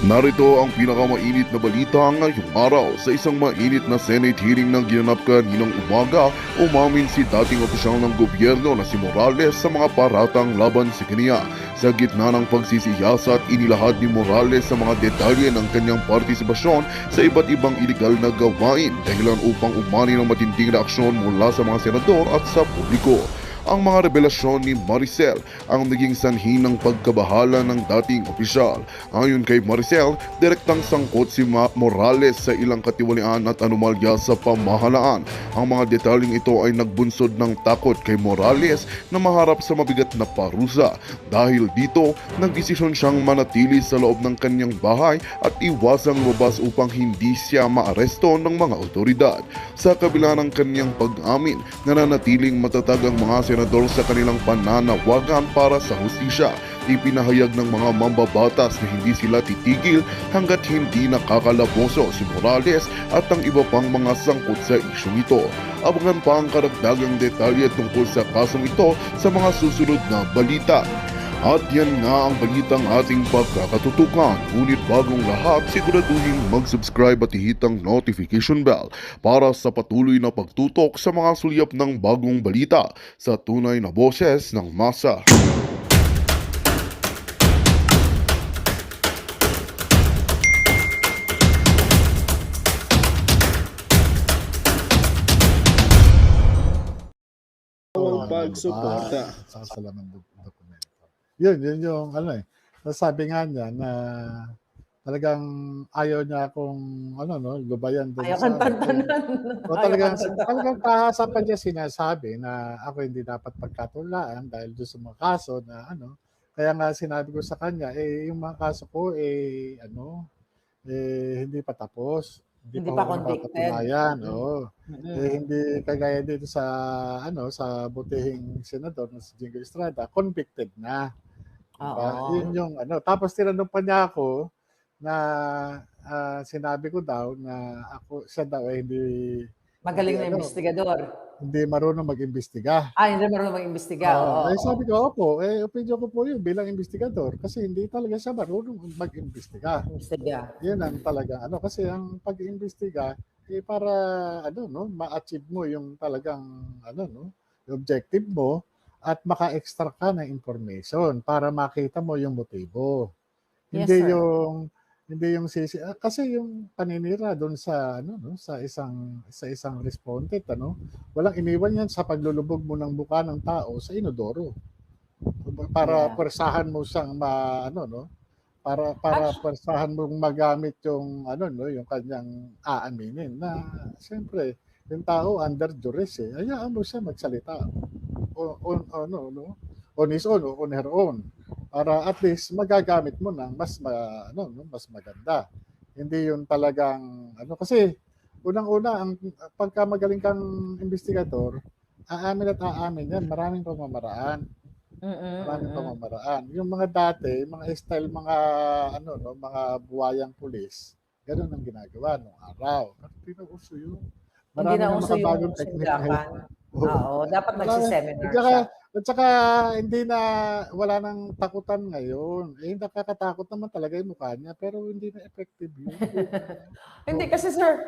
Narito ang pinakamainit na balita ngayong araw. Sa isang mainit na Senate hearing na ginanap kaninang umaga, umamin si dating opisyal ng gobyerno na si Morales sa mga paratang laban sa kanya. Sa gitna ng pagsisiyasat, inilahad ni Morales sa mga detalye ng kanyang partisipasyon sa iba't ibang iligal na gawain, dahilan upang umani ng matinding reaksyon mula sa mga senador at sa publiko. Ang mga revelasyon ni Maricel ang naging sanhi ng pagkabahala ng dating opisyal. Ayon kay Maricel, direktang sangkot si Morales sa ilang katiwalian at anomalya sa pamahalaan. Ang mga detaling ito ay nagbunsod ng takot kay Morales na maharap sa mabigat na parusa. Dahil dito, nagdesisyon siyang manatili sa loob ng kanyang bahay at iwasang lumabas upang hindi siya maaresto ng mga otoridad. Sa kabila ng kanyang pag-amin, nananatiling matatag ang mga senador sa kanilang pananawagan para sa hustisya. Ipinahayag ng mga mambabatas na hindi sila titigil hanggat hindi nakakalaboso si Morales at ang iba pang mga sangkot sa isyong ito. Abangan pa ang karagdagang detalye tungkol sa kasong ito sa mga susunod na balita. At yan nga ang balitang ating pagkakatutukan. Ngunit bagong lahat, siguraduhin mag-subscribe at ihit ang notification bell para sa patuloy na pagtutok sa mga sulyap ng bagong balita sa tunay na boses ng masa. Pagsuporta. Sasalaman dokumento. Yun yung ano eh. Sabi nga niya na talagang ayaw niya akong lubayan doon Ayaw sa kang tantanan. o talagang pahasa pa niya sinasabi na ako hindi dapat pagkatulaan dahil doon sa mga kaso na kaya nga sinabi ko sa kanya yung mga kaso ko hindi pa tapos. Hindi Hindi pa pa ako convicted. napapatunayan. Oo. Mm-mm. Hindi kagaya dito sa sa butihing senador na si Jingo Estrada, convicted na. Diba? Oo. Yun yung Tapos tinanong pa niya ako na sinabi ko daw na siya daw ay Magaling na investigador. hindi marunong mag-imbestiga. Hindi marunong mag-imbestiga. Oo. Sabi ko, opo, opinion ko po yun bilang investigador kasi hindi talaga siya marunong mag-imbestiga. Imbestiga. Yun ang talaga kasi ang pag-iimbestiga para ma-achieve mo yung talagang objective mo at maka-extract ka ng information para makita mo yung motibo. Yes, Hindi sir. yung kasi yung paninira doon sa sa isang respondent walang iniwan yan sa paglulubog mo ng mukha ng tao sa inodoro para Yeah. pwersahan mo siyang para pwersahan mong magamit yung yung kanyang aaminin na siyempre yung tao under duress hayaan mo siya magsalita on his own o on her own para at least magagamit mo ng mas mas maganda. Hindi yung talagang kasi unang-una ang pagka magaling kang investigador, aamin at aamin yan, maraming pamamaraan. Maraming pamamaraan. Yung mga dati, mga style, mga mga buwayang pulis, ganun ang ginagawa nung araw. Pero hindi na uso yun. Hindi na Marami uso yung makabagong teknika sundakan. ngayon. Oo, dapat nagsiseminar At siya. saka hindi na wala nang takutan ngayon. Nakakatakot naman talaga yung mukha niya pero hindi na effective yun. Hindi kasi sir,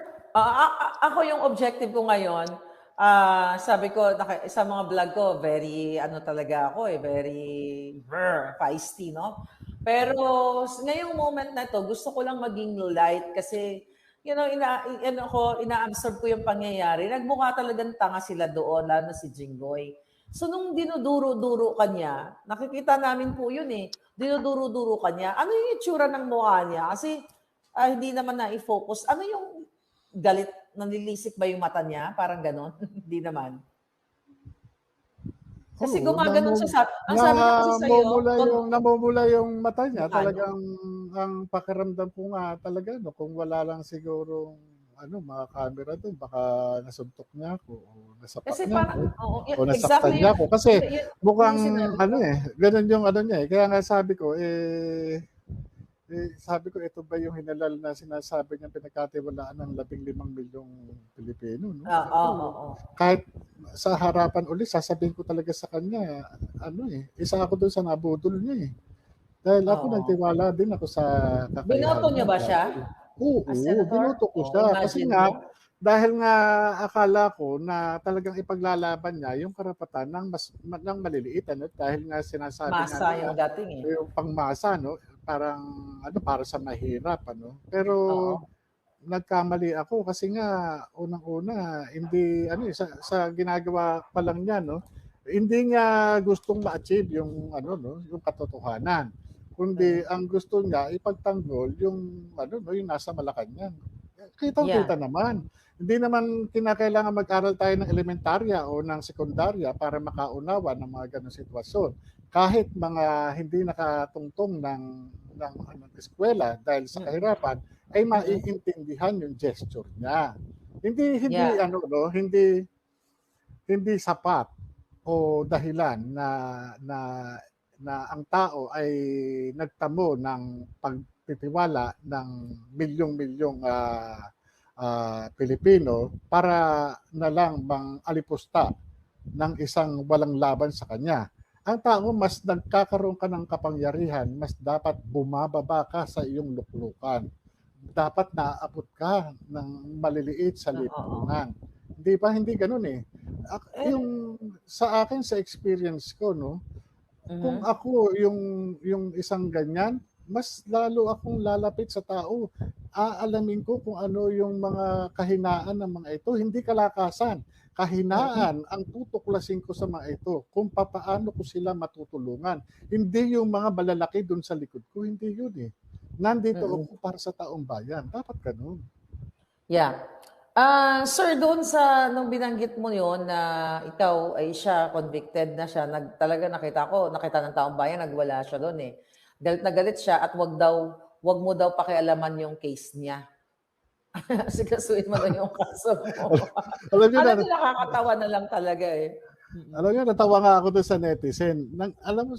ako yung objective ko ngayon, sabi ko sa mga vlog ko, very talaga ako very feisty, no? Pero ngayong moment na to, gusto ko lang maging light kasi ina-absorb ko yung pangyayari. Nagmukha talagang tanga sila doon, lalo na si Jinggoy. So nung dinuduro-duro kanya, nakikita namin po yun dinuduro-duro kanya. Ano yung itsura ng mukha niya? Kasi hindi naman na-focus. Ano yung galit? Nanilisik ba yung mata niya? Parang ganon? Hindi naman. Kasi gumaganon siya ang sabi niya kasi sa'yo, namumula yung mata niya. Mukha, no? Talagang ang pakiramdam ko nga talaga kung wala lang sigurong mga camera doon, baka nasuntok niya ako o nasapak Kasi niya parang, ako o nasaktan exactly niya ako. Kasi yun mukhang yung sinabi ko. ganun yung niya Kaya nga sabi ko, sabi ko, ito ba yung hinalal na sinasabi niya pinagkatiwalaan ng 15 milyong Pilipino? No? Oo. Kahit sa harapan ulit, sasabihin ko talaga sa kanya, isa ako doon sa nabudol niya Dahil ako Oo. nagtiwala din ako sa kakayahan Binoto niyo niya ba siya dahil oo, Senator? binoto ko Oh, siya kasi imagine nga mo. dahil nga akala ko na talagang ipaglalaban niya yung karapatan ng maliliit ano dahil nga sinasabi nga Masa yung nila dating eh. yung pangmasa no parang ano para sa mahirap ano pero Oo. nagkamali ako kasi nga unang-una hindi ano eh, sa ginagawa pa lang niya no hindi niya gustong ma-achieve yung ano no yung katotohanan kundi Mm. ang gusto niya ipagtanggol yung ano no yung nasa Malacanang. Yeah. Kitang-kita naman. Hindi naman kinakailangan mag-aral tayo ng elementarya o ng sekundarya para makaunawa ng mga ganong sitwasyon. Kahit mga hindi nakatungtong ng eskwela dahil sa Mm. kahirapan, ay Mm. maiintindihan yung gesture niya. Hindi Yeah. ano no, hindi sapat o dahilan na na ang tao ay nagtamo ng pagtitiwala ng milyong-milyong Pilipino para na lang bang alipusta ng isang walang laban sa kanya. Ang tao, mas nagkakaroon ka ng kapangyarihan, mas dapat bumababa ka sa iyong luklukan. Dapat naaabot ka ng maliliit sa Oo. lipunan. Di ba? Hindi ganun eh. Eh, Yung sa akin, sa experience ko, no, kung mhm. ako yung isang ganyan, mas lalo akong lalapit sa tao. Aalamin ko kung ano yung mga kahinaan ng mga ito. Hindi kalakasan. Mm. Kahinaan ang tutuklasin ko sa mga ito kung papaano ko sila matutulungan. Hindi yung mga malalaki dun sa likod ko. Hindi yun eh. Nandito Mm. ako para sa taong bayan. Dapat ganun. Yeah. Sir, doon nung binanggit mo yon na ikaw ay siya, convicted na siya, talaga nakita ng taong bayan, nagwala siya doon eh. Galit na galit siya at wag mo daw pakialaman yung case niya. Asikasuhin mo daw yung kaso mo. Alam niyo na, Alam mo, nakakatawa na lang talaga eh. Mm. alam niyo, natawa nga ako doon sa netizen. Alam mo,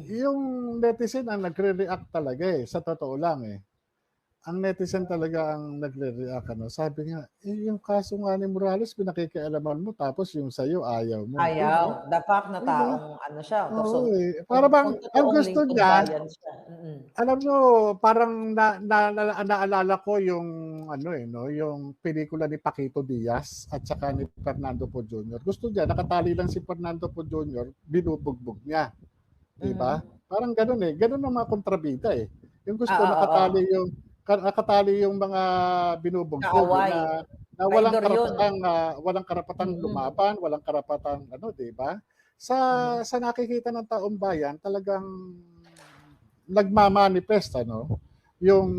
yung netizen ang nagre-react talaga eh, sa totoo lang eh. Ang netizen talaga ang nagre-react ano. Sabi nga, yung kaso nga ni Morales pinakikialaman mo tapos yung sa'yo ayaw mo, 'di ba? Ayaw. The fact na 'Di ba? taong ano siya, Oo, so, eh. Para bang kung ang totoong gusto lingkod niya, bayan siya. Mm. alam nyo, parang naalala ko yung ano eh, no, yung pelikula ni Paquito Diaz at saka ni Fernando Po Jr. Gusto niya, nakatali lang si Fernando Po Jr., binubugbog niya. Di ba? Mhm. Parang ganun eh. Ganun ang mga kontrabida eh. Yung gusto, Oo. nakatali yung mga binubugbog eh, Kaaway. na Traidor yun. walang karapatang Mm. lumaban, walang karapatang ano, di ba? Sa Mhm. sa nakikita ng taong bayan, talagang nagmamanifest ano yung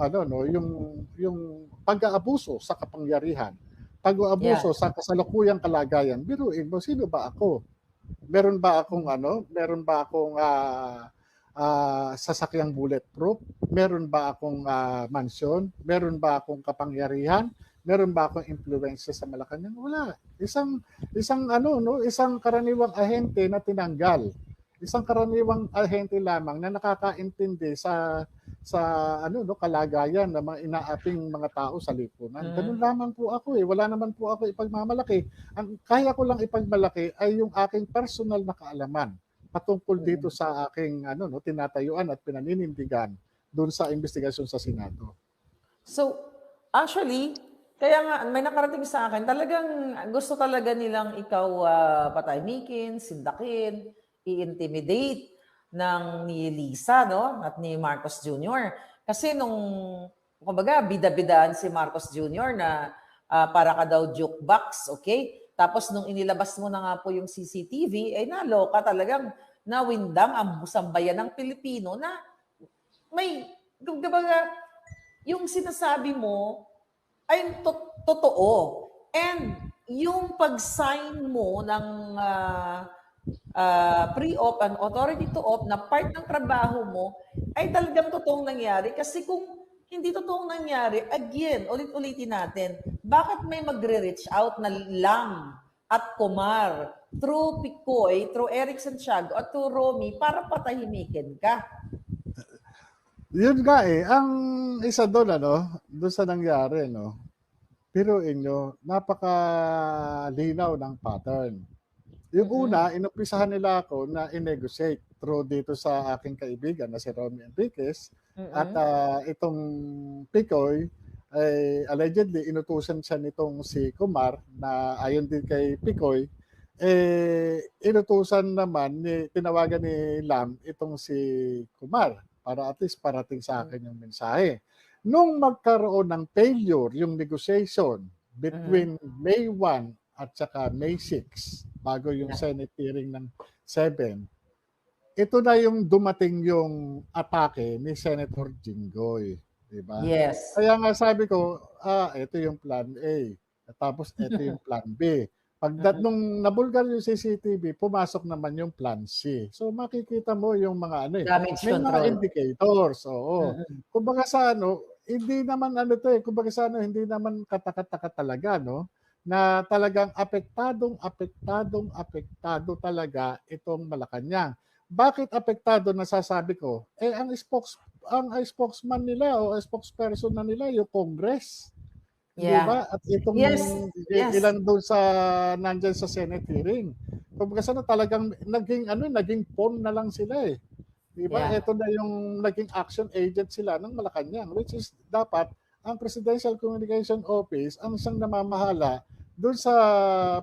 ano no yung pag-aabuso sa kapangyarihan, Yeah. pag-aabuso sa kasalukuyang kalagayan. Biruin mo, sino ba ako? Meron ba akong sasakyang bulletproof? Meron ba akong mansyon? Meron ba akong kapangyarihan? Meron ba akong influensya sa Malacanang? Wala. Isang ano no, isang karaniwang ahente na tinanggal. Isang karaniwang ahente lamang na nakakaintindi sa ano no kalagayan ng mga inaaping mga tao sa lipunan. Ganun Mhm. lamang po ako eh. Wala naman po ako ipagmamalaki. Ang kaya ko lang ipagmalaki ay yung aking personal na kaalaman patungkol dito Mm. sa aking ano no tinatayuan at pinaninindigan doon sa investigasyon sa Senado. So, actually, kaya nga may nakarating sa akin, talagang gusto talaga nilang ikaw patahimikin, sindakin, i-intimidate ng ni Lisa, no? At ni Marcos Jr. Kasi kumbaga, bida-bidaan si Marcos Jr. na para ka daw jukebox, okay? Tapos nung inilabas mo na nga po yung CCTV, ay naloka talagang nawindang ang sambayan ng Pilipino na may, kumbaga, yung sinasabi mo ay totoo. And yung pag-sign mo ng pre-op and authority to op na part ng trabaho mo ay talagang totoong nangyari. Kasi kung hindi totoong nangyari, again, ulit-ulitin natin, bakit may magre-reach out na Lam at Kumar through Picoy, through Eric Santiago at through Romy para patahimikin ka? Yun nga eh, ang isa doon ano, doon sa nangyari no. Pero inyo, napakalinaw ng pattern. Yung Mm-mm. una, inumpisahan nila ako na i-negotiate. through dito sa aking kaibigan na si Romy Enriquez. Mm-mm. At itong Picoy ay allegedly inutusan siya nitong si Kumar na ayon din kay Picoy, inutusan naman tinawagan ni Lam itong si Kumar para at least parating sa akin yung mensahe. Nung magkaroon ng failure yung negotiation between May 1 at saka May 6 bago yung Senate hearing ng 7, ito na yung dumating yung atake ni Senator Jinggoy, di ba? Yes. Kaya nga sabi ko, ito yung plan A. Tapos ito yung plan B. Nung nabulgar yung CCTV, pumasok naman yung plan C. So makikita mo yung mga Damage may control. mga indicators. Oo. Mm-mm. Kumbaga sa hindi naman kumbaga sa hindi naman katakataka talaga, no? Na talagang apektado talaga itong Malacanang. Bakit apektado nasasabi ko? Ang spokesman nila o spokesperson na nila yung Congress. Di ba? At itong ilan doon sa nandyan sa Senate hearing. Kumbaga sana talagang naging pawn na lang sila eh. Di ba? Ito na yung naging action agent sila ng Malacanang, which is dapat ang Presidential Communication Office ang siyang namamahala doon sa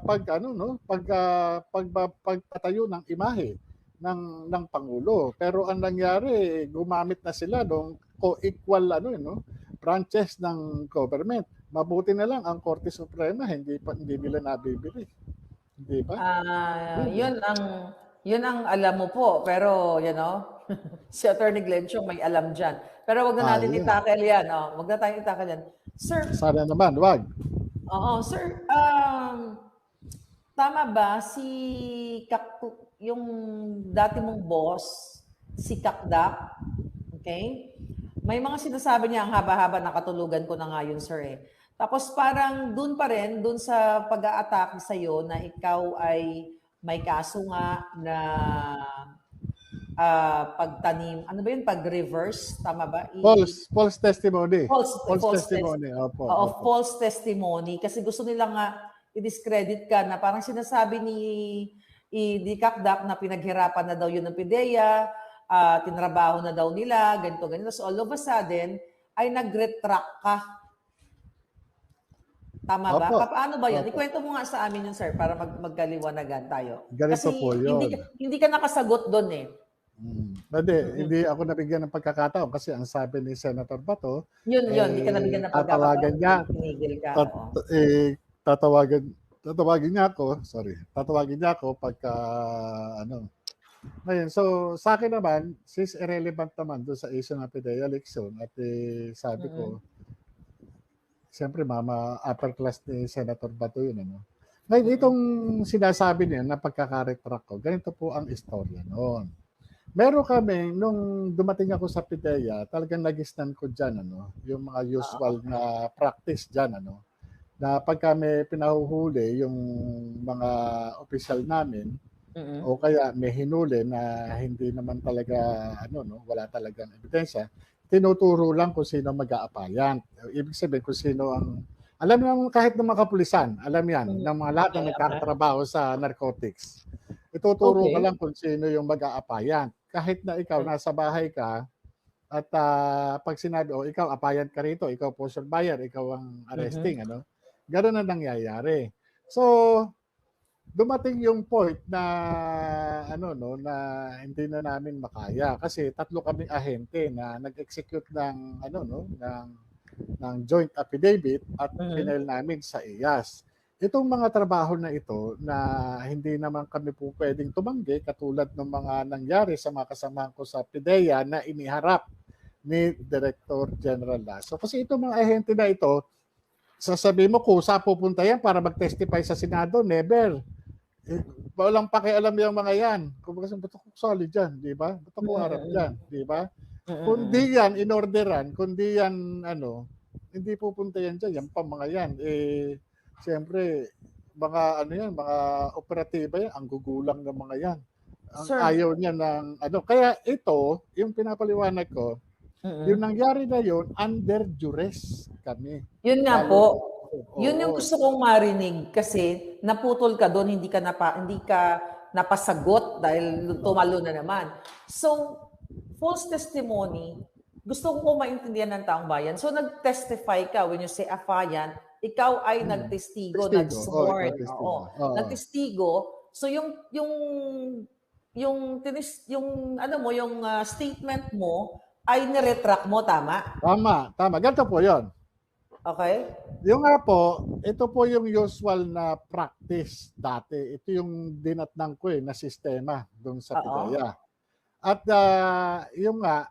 pagpatayo ng imahe ng Pangulo. Pero ang nangyari, gumamit na sila ng co-equal branches ng government. Mabuti na lang ang Korte Suprema hindi nila nabibili. Di ba? Yun ang alam mo po, pero si Attorney Glenn Chong may alam diyan. Pero wag na natin i-tackle 'yan, Wag na tayong i-tackle 'yan. Sir, sana naman, wag. Oo, sir, tama ba yung dati mong boss, si Kakdak, okay? May mga sinasabi niya ang haba-haba na katulugan ko na nga yun, sir eh. Tapos parang dun pa rin, dun sa pag-a-atake sa'yo na ikaw ay may kaso nga na pagtanim, ano ba yun? Pag-reverse, tama ba? False testimony. False testimony. Opo. False testimony. Kasi gusto nila nga i-discredit ka na parang sinasabi ni Kakdak na pinaghirapan na daw yun ng PIDEA, tinrabaho na daw nila, ganito. So all of a sudden, ay nag-retract ka. Tama ba? Paano ba yun? Ikwento mo nga sa amin yun, sir, para magkaliwanagan tayo. Ganito kasi po yun. Hindi ka nakasagot doon eh. Hindi ako nabigyan ng pagkakataon kasi ang sabi ni Senator Bato, yun, hindi ka nabigyan ng pagkakataon. Tatawagin niya ako pagka Ngayon, so sa akin naman, since irrelevant naman doon sa issue ng PIDEA election at sabi ko, siyempre upper class ni Senator Bato yun. Ngayon, itong sinasabi niya na pagkakaretract ko, ganito po ang istorya noon. Meron kami, nung dumating ako sa PIDEA, talagang nagisnan ko dyan, yung mga usual na practice dyan, na pag kami pinahuhuli yung mga opisyal namin, o kaya may hinuli na hindi naman talaga, wala talagang ebidensya, tinuturo lang kung sino mag-aapayan. Ibig sabihin kung sino ang, alam naman kahit ng mga kapulisan, alam yan, ng mga lahat na nagkakatrabaho sa narcotics. Ituturo ka lang kung sino yung mag-aapayan. Kahit na ikaw, nasa bahay ka, at pag sinabi, ikaw, apayan ka rito, ikaw po surveyor, ikaw ang arresting, Gano'n na nangyayari. So, dumating yung point na na hindi na namin makaya kasi tatlo kaming ahente na nag-execute ng ng joint affidavit at final namin sa IAS. Itong mga trabaho na ito na hindi naman kami po pwedeng tumanggi katulad ng mga nangyari sa mga kasamahan ko sa PIDEA na iniharap ni Director General Lasso. Kasi itong mga ahente na ito, sasabihin mo kung saan pupunta yan para mag-testify sa Senado, never. Walang pakialam yung mga yan. Kung ba't ako solid dyan, di ba? Ba't ako harap dyan, di ba? Kundi yan, inorderan, kundi yan, hindi pupunta yan dyan, yan pa mga yan. Siyempre, mga mga operatiba yan, ang gugulang ng mga yan. Ang ayaw niya ng, kaya ito, yung pinapaliwanag ko, yung nangyari na yun, under duress kami. Yun nga po. Yun yung gusto kong marinig kasi naputol ka doon, hindi ka napasagot dahil tumalo na naman. So, false testimony, gusto ko maintindihan ng taong bayan. So, nag-testify ka when you say affiant, ikaw ay nagtestigo, nag-sworn. Oo, nagtestigo. So, yung statement mo ay niretract mo, tama? Tama. Ganito po yon. Okay? Yung nga po, ito po yung usual na practice dati. Ito yung dinatnang ko na sistema doon sa PIDEA. At yung nga,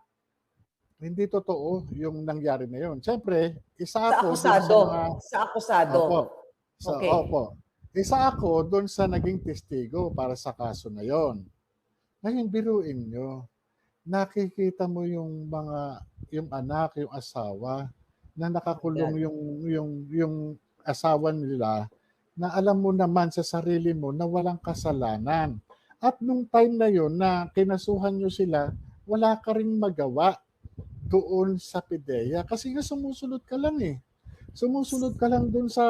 hindi totoo yung nangyari na yun. Siyempre, isa ako sa akusado. Opo. Isa ako doon sa naging testigo para sa kaso na yon. Ngayon, biruin nyo, nakikita mo yung anak, yung asawa, na nakakulong yung asawa nila, na alam mo naman sa sarili mo na walang kasalanan. At nung time na yun na kinasuhan nyo sila, wala ka ring magawa doon sa PIDEA. Kasi nga sumusunod ka lang eh. Sumusunod ka lang doon sa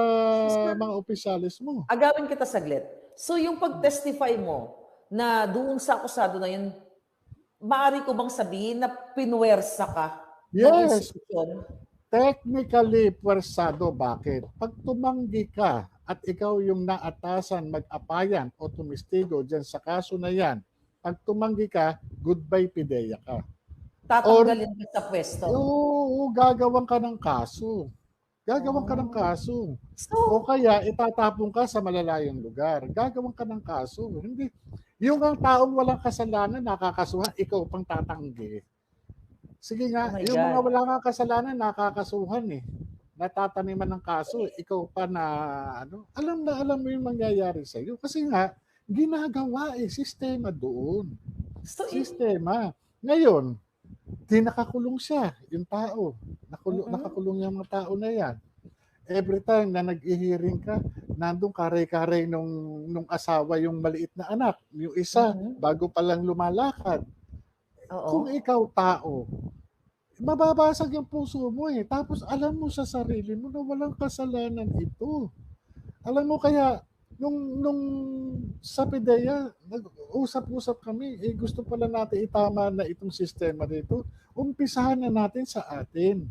mga opisyalis mo. Agawin kita saglit. So yung pag-testify mo na doon sa akusado na yun, maaari ko bang sabihin na pinuwersa ka ng institusyon? Technically, puwersado. Bakit? Pag tumanggi ka at ikaw yung naatasan, mag-apayan o tumistigo dyan sa kaso na yan, pag tumanggi ka, goodbye PIDEA ka. Tatanggalin ka sa pwesto. Oo, gagawan ka ng kaso. O kaya itatapon ka sa malalayong lugar. Gagawan ka ng kaso. Hindi. Yung ang taong walang kasalanan, nakakasuhan, ikaw pang tatanggi. Sige nga, yung mga wala nga kasalanan, nakakasuhan eh. Natataniman ng kaso, ikaw pa na, alam mo yung mangyayari sa'yo. Kasi nga, ginagawa sistema doon. Sistema. Ngayon, di nakakulong siya, yung tao. Nakakulong yung mga tao na yan. Every time na nag-i-hearing ka, nandun kare-kare nung asawa yung maliit na anak. Yung isa, bago pa lang lumalakad. Kung ikaw tao, mababasag yung puso mo eh. Tapos alam mo sa sarili mo na walang kasalanan ito. Alam mo kaya, nung sa PIDEA, nag-usap-usap kami, gusto pala natin itama na itong sistema dito. Umpisahan na natin sa atin.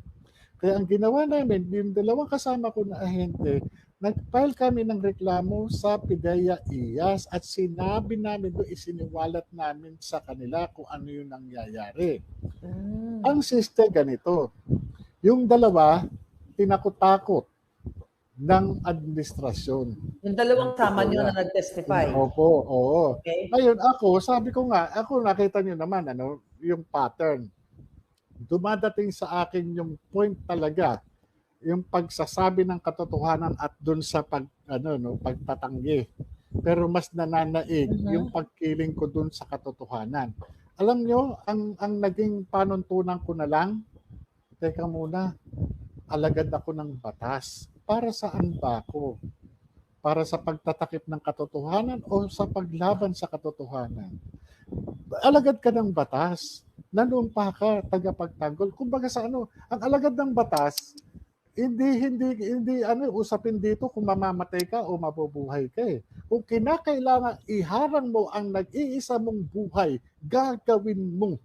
Kaya ang ginawa namin, yung dalawang kasama ko na ahente, nag-file kami ng reklamo sa PIDEA IAS at sinabi namin doon, isiniwalat namin sa kanila kung ano yung nangyayari. Ang system ganito, yung dalawa, tinakot-takot ng administrasyon. Yung dalawang sama nyo na nag-testify. Opo, oo. Okay. Ngayon sabi ko nga, nakita nyo naman, yung pattern. Dumadating sa akin yung point talaga, yung pagsasabi ng katotohanan at dun sa pagtatanggi. Pero mas nananaig yung pagkiling ko dun sa katotohanan. Alam nyo, ang naging panuntunan ko na lang, teka muna, alagad ako ng batas. Para saan ba ako? Para sa pagtatakip ng katotohanan o sa paglaban sa katotohanan? Alagad ka ng batas. Nanumpa ka, tagapagtanggol. Kumbaga ang alagad ng batas, hindi usapin dito kung mamamatay ka o mabubuhay ka eh. Kung kinakailangan iharang mo ang nag-iisa mong buhay, gagawin mo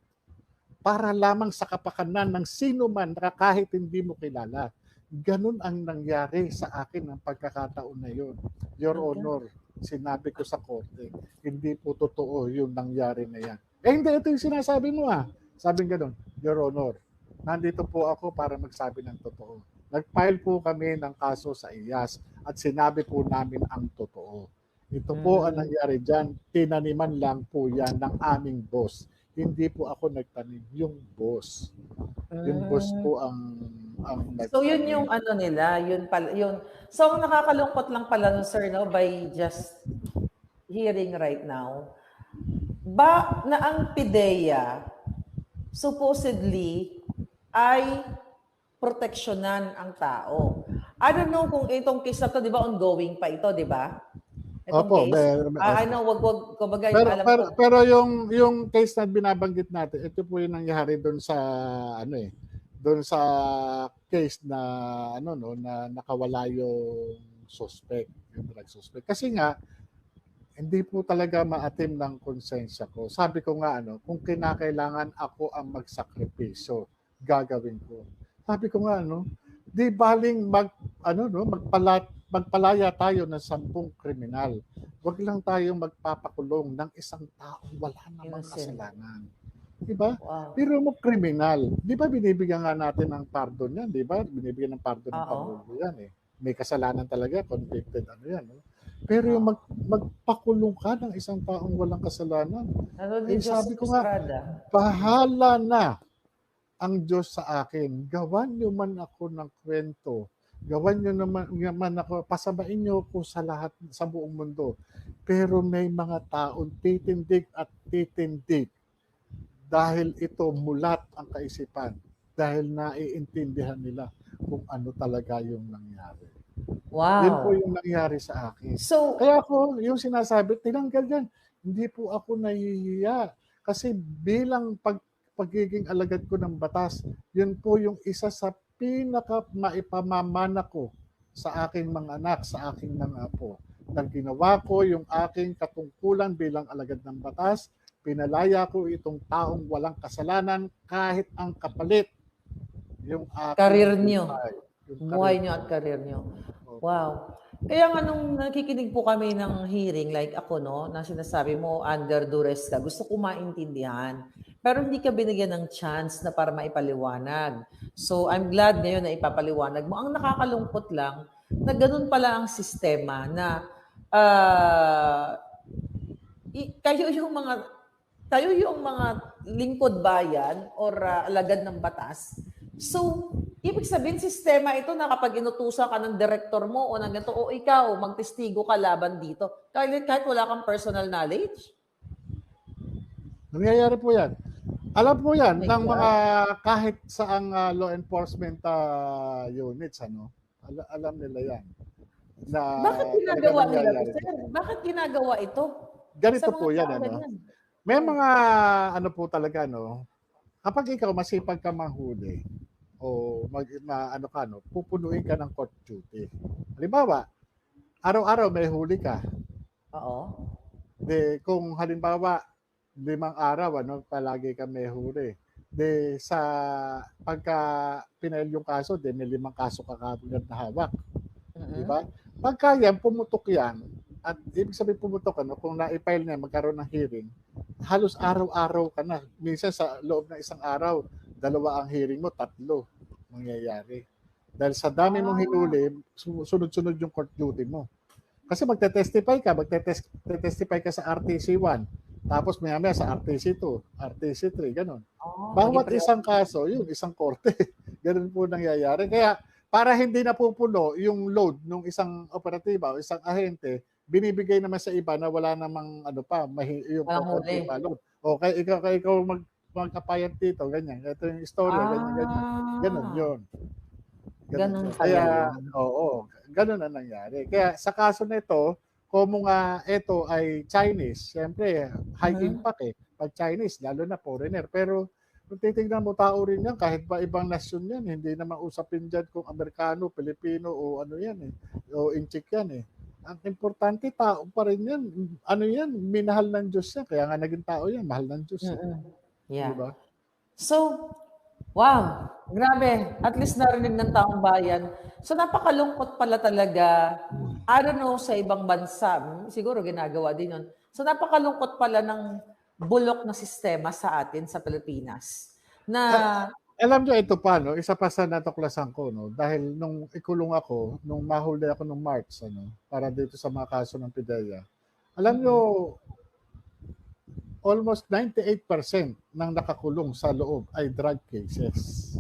para lamang sa kapakanan ng sino man kahit hindi mo kilala. Ganun ang nangyari sa akin ng pagkakataon na yun. Your Honor, sinabi ko sa korte, hindi po totoo yung nangyari na yan. Hindi, ito yung sinasabi mo Sabi gano'n, Your Honor, nandito po ako para magsabi ng totoo. Nag-file po kami ng kaso sa IAS at sinabi po namin ang totoo. Ito po ang nangyari dyan, tinaniman lang po yan ng aming boss. Hindi po ako nagtanim, yung boss. Yung boss po ang So yun yung nila, yun. So ang nakakalungkot lang pala nun, sir, by just hearing right now, na ang PIDEA supposedly ay proteksyonan ang tao. I don't know kung itong case na to, di ba, ongoing pa ito, di ba? Opo, I know, wag kumbaga, pero yung case na binabanggit natin, ito po yung nangyari doon sa doon sa case na na nakawala yung suspect, yung drug suspect. Kasi nga hindi po talaga maatim ng konsensya ko. Sabi ko nga, kung kinakailangan ako ang magsakripisyo, gagawin ko. Sabi ko nga, di baling magpalaya tayo ng 10 kriminal. Huwag lang tayong magpapakulong ng isang taong wala namang Innocent. kasalanan. Diba? Wow. Pero mo kriminal. Di ba binibigyan nga natin ng pardon yan? Di ba? Binibigyan ng pardon ng Oo. Pangulo yan eh. May kasalanan talaga, convicted yan. No? Pero yung magpakulong ka ng isang taong walang kasalanan, Ano din sabi Joseph ko nga, Estrada? bahala na ang Diyos sa akin. Gawan niyo man ako ng kwento. Gawan niyo naman ako, pasabain niyo ako sa lahat, sa buong mundo. Pero may mga taong titindig at titindig dahil ito mulat ang kaisipan. Dahil naiintindihan nila kung ano talaga yung nangyari. Wow. Yun po yung nangyari sa akin. So, Kaya ako, yung sinasabi, tinanggal yan. Hindi po ako nahihiya. Kasi bilang pagiging alagad ko ng batas, yun po yung isa sa pinaka maipamamana ko sa aking mga anak, sa aking mga apo. Nang ginawa ko yung aking katungkulan bilang alagad ng batas, pinalaya ko itong taong walang kasalanan kahit ang kapalit yung aking Career niyo. buhay. buhay nyo at career nyo. Wow. Kaya nga nung nakikinig po kami ng hearing, like ako, na sinasabi mo, under duress ka, gusto ko maintindihan. Pero hindi ka binigyan ng chance na para maipaliwanag. So, I'm glad ngayon na ipapaliwanag mo. Ang nakakalungkot lang, na ganun pala ang sistema na kayo yung mga lingkod bayan or alagad ng batas. So, ibig sabihin, sistema ito na kapag inutusan ka ng director mo o ng ganito, o ikaw, magtestigo ka laban dito, kahit wala kang personal knowledge? Nangyayari po yan. Alam po yan Oh my ng God. mga kahit saang law enforcement units, alam nila yan. Na Bakit ginagawa talagang nila nangyayari. ito, sir? Bakit ginagawa ito? Ganito Sa mga po yan, tao ganyan. May mga po talaga, kapag ikaw masipag ka manghuli, o pupunuin ka ng court duty. Halimbawa, araw-araw may huli ka. Oo. Kung halimbawa, 5 araw, palagi ka may huli. Sa pagka pinail yung kaso, may 5 kaso ka kagad na hawak. Di ba? Pagka yan, pumutok yan, at ibig sabihin pumutok, kung na-file na magkaroon ng hearing, halos araw-araw ka na. Minsan sa loob ng isang araw, 2 ang hearing mo, 3 mangyayari. Dahil sa dami mong hinuli, sunod-sunod yung court duty mo. Kasi magte-testify ka sa RTC 1, tapos maya-maya sa RTC 2, RTC 3, ganun. Bawat isang kaso, yun, isang korte. Ganun po nangyayari. Kaya para hindi napupuno yung load ng isang operatiba o isang ahente, binibigay naman sa iba na wala namang yung konti pa load. Okay, ikaw magkapayat dito, ganyan. Ito yung istorya, ganyan. Ganun yun. Ganun Kaya, ganun ang nangyari. Kaya sa kaso na ito, kung ito ay Chinese, siyempre, high impact Pag Chinese, lalo na foreigner. Pero kung titignan mo, tao rin yan, kahit ba ibang nasyon yan, hindi naman usapin dyan kung Amerikano, Pilipino, o o Inchik yan Ang importante, tao pa rin yan. Minahal ng Diyos yan. Kaya nga naging tao yan, mahal ng Diyos. Yeah. Diba? So, wow, grabe. At least narinig ng taong bayan. So, napakalungkot pala talaga. I don't know, sa ibang bansa, siguro ginagawa din yun. So, napakalungkot pala ng bulok na sistema sa atin sa Pilipinas. Na, alam nyo, ito pa, isa pa sa natuklasan ko, dahil nung ikulong ako, nung mahuli ako nung March, para dito sa mga kaso ng PIDEA, alam nyo, almost 98% ng nakakulong sa loob ay drug cases.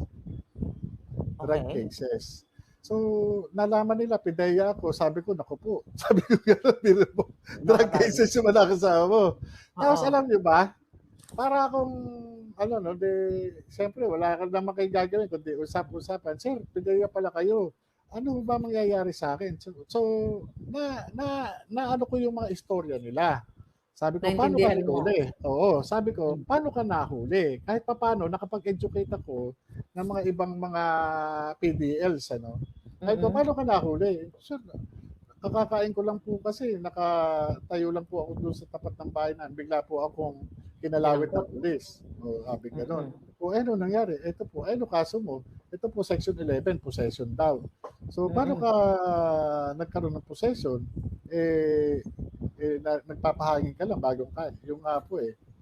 Drug cases. So, nalaman nila, PIDEA ako, sabi ko, naku po. Sabi ko, gano'n, drug cases yung malakasama mo. Tapos, alam nyo ba, para akong, siyempre, wala ka naman kayo gagawin, kundi usap-usapan, sir, PIDEA pala kayo. Ano ba mangyayari sa akin? So ano ko yung mga istorya nila. Sabi ko, paano ka nahuli? Oo, sabi ko, paano ka nahuli? Kahit pa paano, nakapag-educate ako ng mga ibang mga PDLs, Kahit pa paano ka nahuli? Sir, kakakain ko lang po kasi nakatayo lang po ako doon sa tapat ng bahay na bigla po akong kinalawit ng pulis. O sabi gano'n. O ano nangyari? Ito po, ano kaso mo? Ito po Section 11, possession daw. So paano ka nagkaroon ng possession? Nagpapahangin ka lang bagong kain. Yung nga po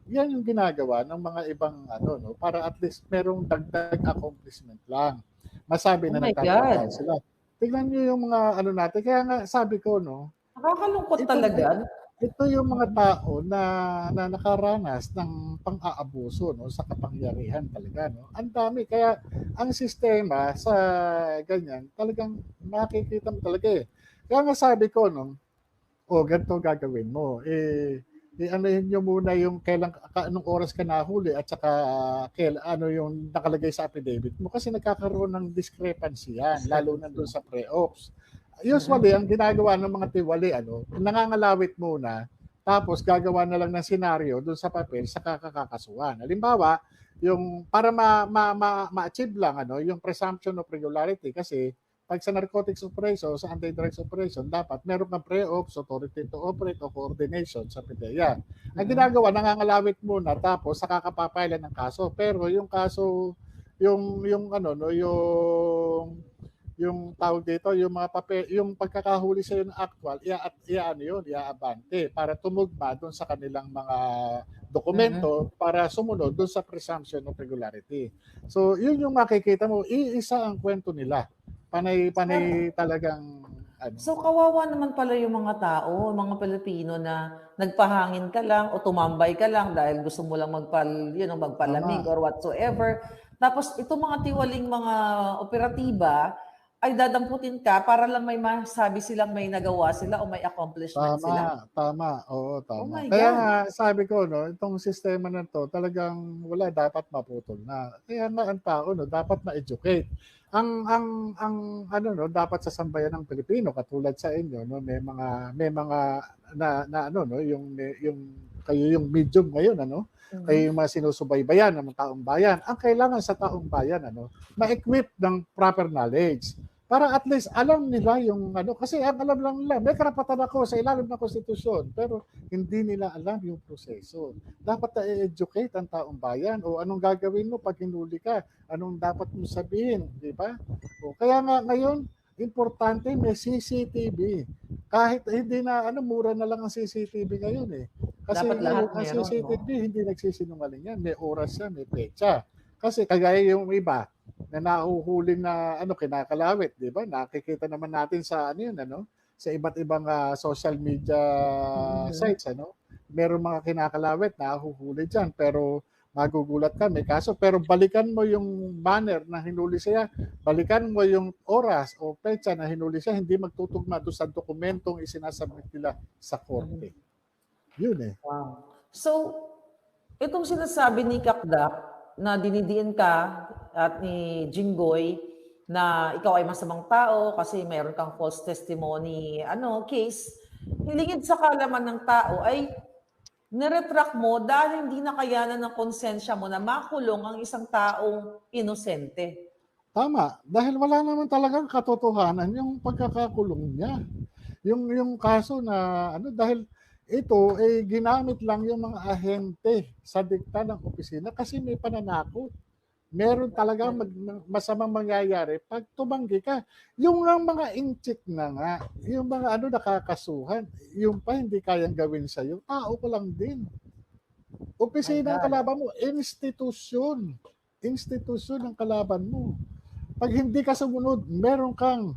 yan yung ginagawa ng mga ibang no, para at least merong dagdag accomplishment lang. Masabi Oh na my nagtatrabaho God. sila. Tignan niyo yung mga natin. Kaya nga sabi ko, no, Nakakalungkot ito, talaga. ito yung mga tao na nakaranas ng pang-aabuso no, sa kapangyarihan talaga. No? Ang dami. Kaya ang sistema sa ganyan, talagang makikita mo talaga Kaya nga sabi ko, no, ganito gagawin mo. Anuhin nyo muna yung anong oras ka nahuli at saka ano yung nakalagay sa affidavit mo kasi nagkakaroon ng discrepancy yan, lalo na doon sa pre-ops. Usually, ang ginagawa ng mga tiwali, nangangalawit muna, tapos gagawa na lang ng senaryo doon sa papel sa kakakasuhan. Halimbawa, yung para ma-achieve lang yung presumption of regularity kasi pag sa narcotics operation, sa anti-drugs operation, dapat meron kang pre-ops, authority to operate, o coordination sa PDEA. Ang ginagawa, nangangalawit muna, tapos sa kakapapailan ng kaso. Pero yung kaso, yung tawag dito, yung mga papel, yung pagkakahuli sa ng actual, iaabante para tumugma doon sa kanilang mga dokumento para sumunod doon sa presumption of regularity. So, yun yung makikita mo, iisa ang kwento nila. Panay talagang So kawawa naman pala yung mga tao, mga Pilipino na nagpahangin ka lang o tumambay ka lang dahil gusto mo lang magpalamig or whatsoever. Tapos itong mga tiwaling mga operatiba ay dadamputin ka para lang may masabi silang may nagawa sila o may accomplishment sila. Tama. Oo, tama. Oh my Kaya God. nga, sabi ko, no, itong sistema na to, talagang wala, dapat maputol na. Kaya nga ang tao, no, dapat ma-educate. Ang dapat sa sambayan ng Pilipino, katulad sa inyo, no, may mga yung kayo yung medium ngayon, kayo yung mga sinusubaybayan ng taong bayan. Ang kailangan sa taong bayan, ma-equip ng proper knowledge. Para at least alam nila yung kasi ang alam lang nila, may karapatan ako sa ilalim ng konstitusyon, pero hindi nila alam yung proseso. Dapat na-educate ang taong bayan o anong gagawin mo pag hinuli ka, anong dapat mo sabihin, di ba? O kaya nga ngayon, importante may CCTV. Kahit hindi na mura na lang ang CCTV ngayon Kasi Dapat ngayon, lahat ang meron, CCTV hindi nagsisinungaling yan, may oras yan, may petsa. Kasi kagaya yung iba, na nahuhuli na kinakalawit, 'di ba? Nakikita naman natin sa sa iba't ibang social media sites Meron mga kinakalawit na nahuhuli diyan pero magugulat ka may kaso pero balikan mo yung banner na hinuli siya, balikan mo yung oras o petsa na hinuli siya, hindi magtutugma doon sa dokumentong isinasubmit nila sa korte. Yun Wow. So, itong sinasabi ni Kakdak na dinidiin ka at ni Jinggoy na ikaw ay masamang tao kasi mayroon kang false testimony case, hilingid sa kalaman ng tao ay niretract mo dahil hindi nakayanan ng konsensya mo na makulong ang isang taong inosente. Tama, dahil wala naman talagang katotohanan yung pagkakakulong niya. Yung kaso na dahil ito ginamit lang yung mga ahente sa dikta ng opisina kasi may pananakot. Meron talaga masamang mangyayari pag tumanggi ka. Yung mga inchik na nga, yung mga nakakasuhan, yung pa hindi kayang gawin sa'yo, tao ko lang din. Opisina ang kalaban mo, institusyon. Institusyon ang kalaban mo. Pag hindi ka sumunod, meron kang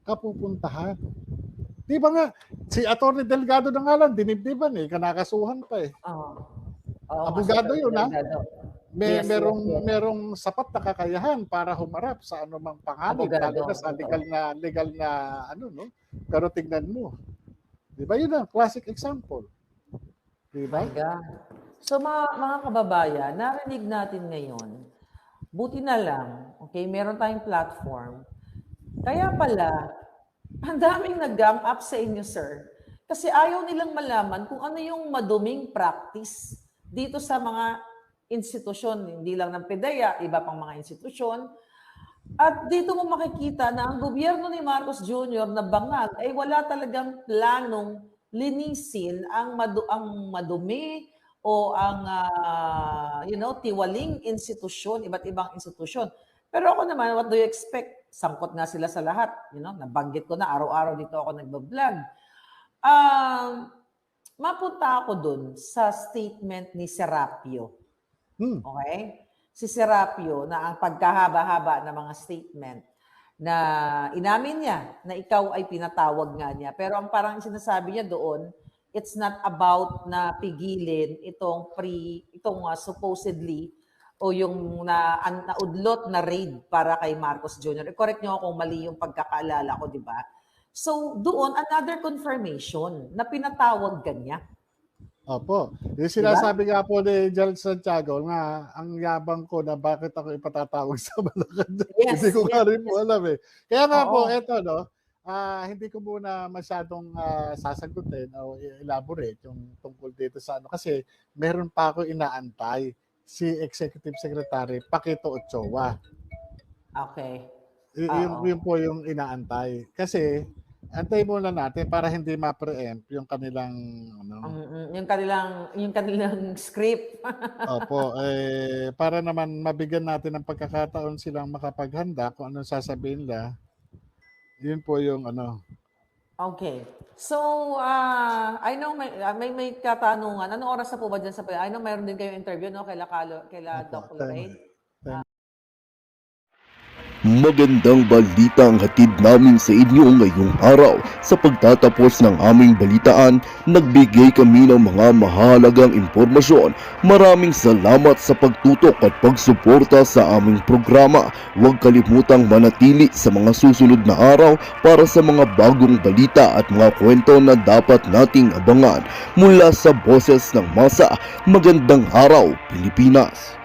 kapupuntahan. Di ba nga, si Atty. Delgado na nga lang, dinibdiban kanakasuhan pa Abogado yun merong sapat na kakayahan para humarap sa anumang panganib, lalo na sa legal na pero tignan mo. Di ba yun ang classic example? Di ba? So mga kababayan, narinig natin ngayon, buti na lang, okay, meron tayong platform. Kaya pala, ang daming nag-gang up sa inyo, sir. Kasi ayaw nilang malaman kung ano yung maduming practice dito sa mga institusyon, hindi lang ng PDEA, iba pang mga institusyon. At dito mo makikita na ang gobyerno ni Marcos Jr. na bangag ay wala talagang planong linisin ang madumi o ang tiwaling institusyon, iba't ibang institusyon. Pero ako naman, what do you expect? Sangkot nga sila sa lahat. Nabanggit ko na araw-araw dito ako nagbablog. Mapunta ako dun sa statement ni Serapio. Okay? Si Serapio na ang pagkahaba-haba ng mga statement na inamin niya na ikaw ay pinatawag nga niya. Pero ang parang sinasabi niya doon, it's not about na pigilin itong supposedly o yung naudlot na raid para kay Marcos Jr. Correct niyo kung mali yung pagkakaalala ko, di ba? So doon, another confirmation na pinatawag ka niya. Opo. Yung sinasabi nga po ni Gerald Santiago nga ang yabang ko na bakit ako ipatatawag sa Malacanang. Yes, Hindi ko nga rin yes. po alam eh. Kaya nga po, Oo. eto hindi ko muna masyadong sasagutin o elaborate yung tungkol dito sa kasi meron pa ako inaantay si Executive Secretary Paquito Ochoa. Okay. Yun po yung inaantay. Kasi antay muna natin para hindi ma-preempt yung kanilang Yung kanilang script. Opo, para naman mabigyan natin ng pagkakataon silang makapaghanda kung anong sasabihin nila. Yun po yung Okay. So, I know may katanungan. Anong oras na po ba dyan sa I know mayroon din kayong interview, no? Kaila Doc Lorraine. Magandang balita ang hatid namin sa inyo ngayong araw. Sa pagtatapos ng aming balitaan, nagbigay kami ng mga mahalagang impormasyon. Maraming salamat sa pagtutok at pagsuporta sa aming programa. Huwag kalimutang manatili sa mga susunod na araw para sa mga bagong balita at mga kwento na dapat nating abangan. Mula sa Boses ng Masa, magandang araw, Pilipinas!